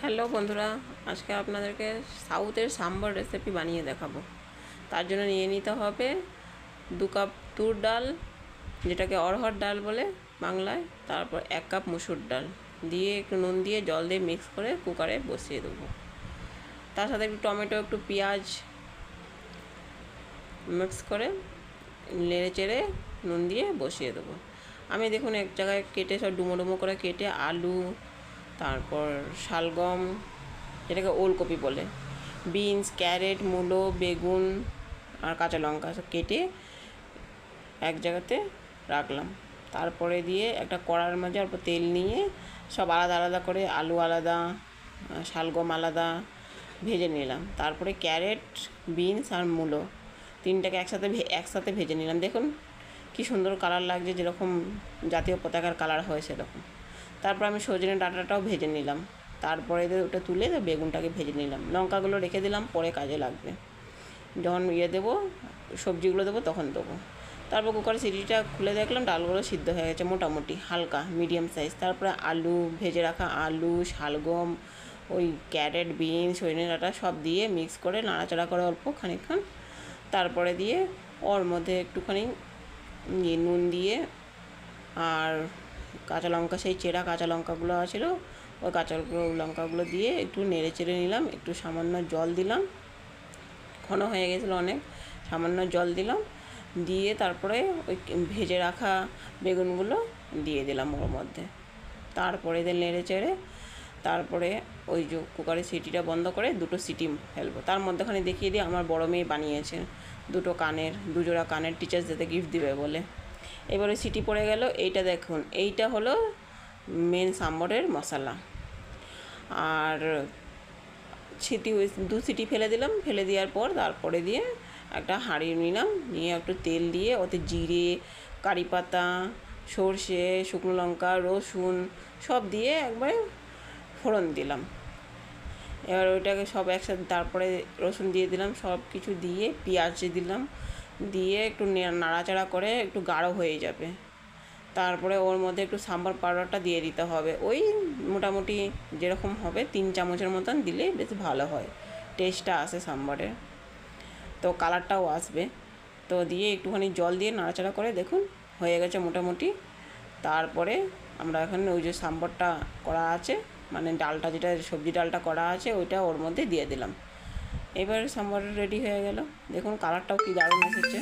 Hello বন্ধুরা, আজকে আপনাদেরকে সাউথের সাম্বার রেসিপি বানিয়ে দেখাবো। তার জন্য নিয়ে নিতে হবে 2 কাপ তুর ডাল, যেটাকে অড়হর ডাল বলে বাংলায়। তারপর 1 কাপ মুসুর ডাল দিয়ে একটু নুন দিয়ে জল দিয়ে মিক্স করে কুকারে বসিয়ে দেবো। তার সাথে একটু টমেটো, একটু পেঁয়াজ মিক্স করে নেড়ে চেড়ে নুন দিয়ে বসিয়ে দেবো। আমি দেখুন এক জায়গায় কেটে সব ডুমো ডুমো করে কেটে আলু, তারপর শালগম যেটাকে ওলকপি বলে, বিনস, ক্যারেট, মূলো, বেগুন আর কাঁচা লঙ্কা সব কেটে এক জায়গাতে রাখলাম। তারপরে দিয়ে একটা কড়ার মধ্যে অল্প তেল নিয়ে সব আলাদা আলাদা করে আলু আলাদা, শালগম আলাদা ভেজে নিলাম। তারপরে ক্যারেট, বিনস আর মূলো তিনটাকে একসাথে ভেজে নিলাম। দেখুন কি সুন্দর কালার লাগছে, যেরকম জাতীয় পতাকার কালার হয় সেরকম। তারপর আমি সজনে ডাঁটাটাও ভেজে নিলাম। তারপরে ওটা তুলে বেগুনটাকে ভেজে নিলাম। লঙ্কাগুলো রেখে দিলাম, পরে কাজে লাগবে। যখন দেবো, সবজিগুলো দেবো তখন দেবো। তারপর কুকারের সিটিটা খুলে দেখলাম ডালগুলো সিদ্ধ হয়ে গেছে, মোটামুটি হালকা মিডিয়াম সাইজ। তারপরে আলু, ভেজে রাখা আলু, শালগম, ওই ক্যারেট, বিনস, সজনে ডাঁটা সব দিয়ে মিক্স করে নাড়াচাড়া করে অল্প খানিকক্ষণ। তারপরে দিয়ে ওর মধ্যে একটুখানি নুন দিয়ে আর কাঁচা লঙ্কা, সেই চেরা কাঁচা লঙ্কাগুলো ছিল, ওই কাঁচা লঙ্কাগুলো দিয়ে একটু নেড়ে চেড়ে নিলাম। একটু সামান্য জল দিলাম, ঘন হয়ে গেছিলো অনেক, সামান্য জল দিলাম। দিয়ে তারপরে ওই ভেজে রাখা বেগুনগুলো দিয়ে দিলাম ওর মধ্যে। তারপরে নেড়ে চেড়ে তারপরে ওই যে কুকারের সিটিটা বন্ধ করে 2টো সিটি ফেলবো। তার মধ্যেখানে দেখিয়ে দিয়ে আমার বড় মেয়ে বানিয়েছে 2 জোড়া কানের টিচার্স ডেতে গিফট দিবে বলে। এবারে সিটি পড়ে গেল। এইটা দেখুন, এইটা হলো মেন সাম্বরের মশলা। আর সিটি 2 সিটি ফেলে দিলাম। ফেলে দেওয়ার পর তারপরে দিয়ে একটা হাঁড়ি নিলাম, নিয়ে একটু তেল দিয়ে ওতে জিরে, কারি পাতা, সর্ষে, শুকনো লঙ্কা, রসুন সব দিয়ে একবারে ফোড়ন দিলাম। এবার ওইটাকে সব একসাথে, তারপরে রসুন দিয়ে দিলাম, সব কিছু দিয়ে পেঁয়াজ দিলাম, দিয়ে একটু নাড়াচাড়া করে একটু গাঢ় হয়ে যাবে। তারপরে ওর মধ্যে একটু সাম্বার পাউডারটা দিয়ে দিতে হবে, ওই মোটামুটি যেরকম হবে 3 চামচের মতন দিলে বেশ ভালো হয়, টেস্টটা আসে সাম্বারের, তো কালারটাও আসবে। তো দিয়ে একটুখানি জল দিয়ে নাড়াচাড়া করে দেখুন হয়ে গেছে মোটামুটি। তারপরে আমরা এখন ওই যে সাম্বারটা করা আছে, মানে ডালটা, যেটা সবজি ডালটা করা আছে, ওইটা ওর মধ্যে দিয়ে দিলাম। এবার সাম্বার রেডি হয়ে গেল। দেখুন কালারটাও কি দারুণ এসেছে।